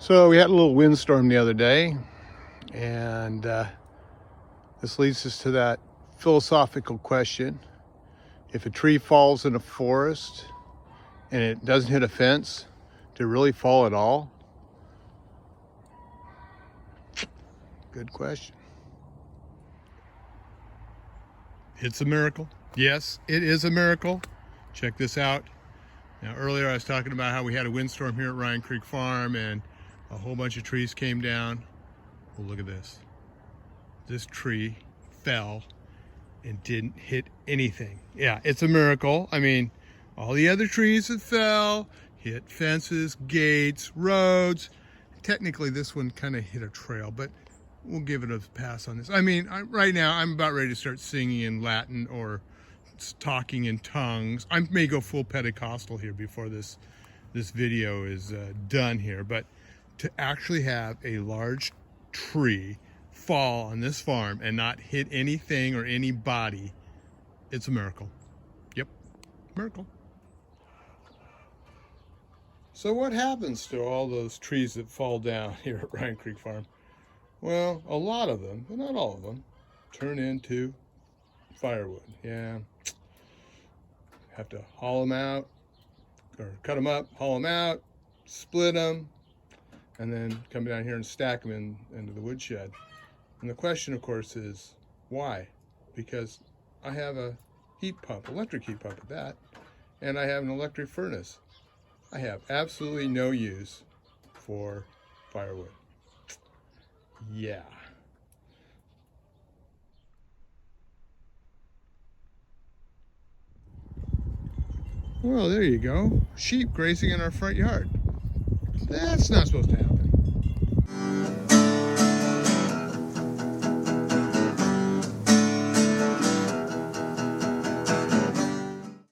So we had a little windstorm the other day, and this leads us to that philosophical question. If a tree falls in a forest and it doesn't hit a fence, did it really fall at all? Good question. It's a miracle. Yes, it is a miracle. Check this out. Now, earlier I was talking about how we had a windstorm here at Ryan Creek Farm and a whole bunch of trees came down. Well, look at this. This tree fell and didn't hit anything. Yeah, it's a miracle. I mean, all the other trees that fell hit fences, gates, roads. Technically, this one kind of hit a trail, but we'll give it a pass on this. I mean, right now, I'm about ready to start singing in Latin or talking in tongues. I may go full Pentecostal here before this video is done here, but to actually have a large tree fall on this farm and not hit anything or anybody, it's a miracle. Yep, miracle. So what happens to all those trees that fall down here at Ryan Creek Farm? Well, a lot of them, but not all of them, turn into firewood. Yeah, have to haul them out, or cut them up, haul them out, split them, and then come down here and stack them into the woodshed. And the question, of course, is why? Because I have a heat pump, electric heat pump at that, and I have an electric furnace. I have absolutely no use for firewood. Yeah. Well, there you go. Sheep grazing in our front yard. That's not supposed to happen.